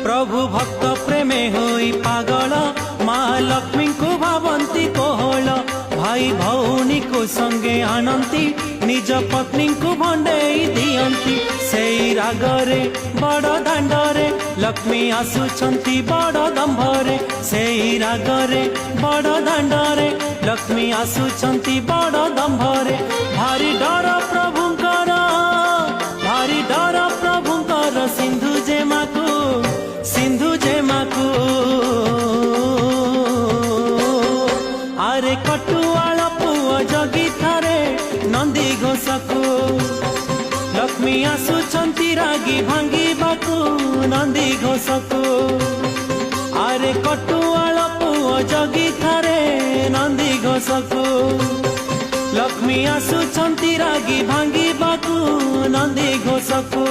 प्रभु भक्त प्रेमे होई पागल माँ लक्ष्मी को भावंती कोहल भाई भौनी को संगे आनंती निज पत्नी को भंडेई दियंती सेई रागरे बड़ दांडरे लक्ष्मी आसुछंती बड़ दंभरे सेई रागरे बड़ दांडरे लक्ष्मी आसुछंती बड़ दंभरे भारी डर प्रभुंकर भारी डर प्रभुंकर सिंधु जेमाकू आरे कटुआल पुआ जगी थारे नंदी घोषकू लक्ष्मी आसुछंती रागी भांगी बाकू नंदी घोषकू आरे कटुआल पुआ जगी थारे नंदी घोषकू लक्ष्मी आसुछंती रागी भांगी बाकू नंदी घोषकू।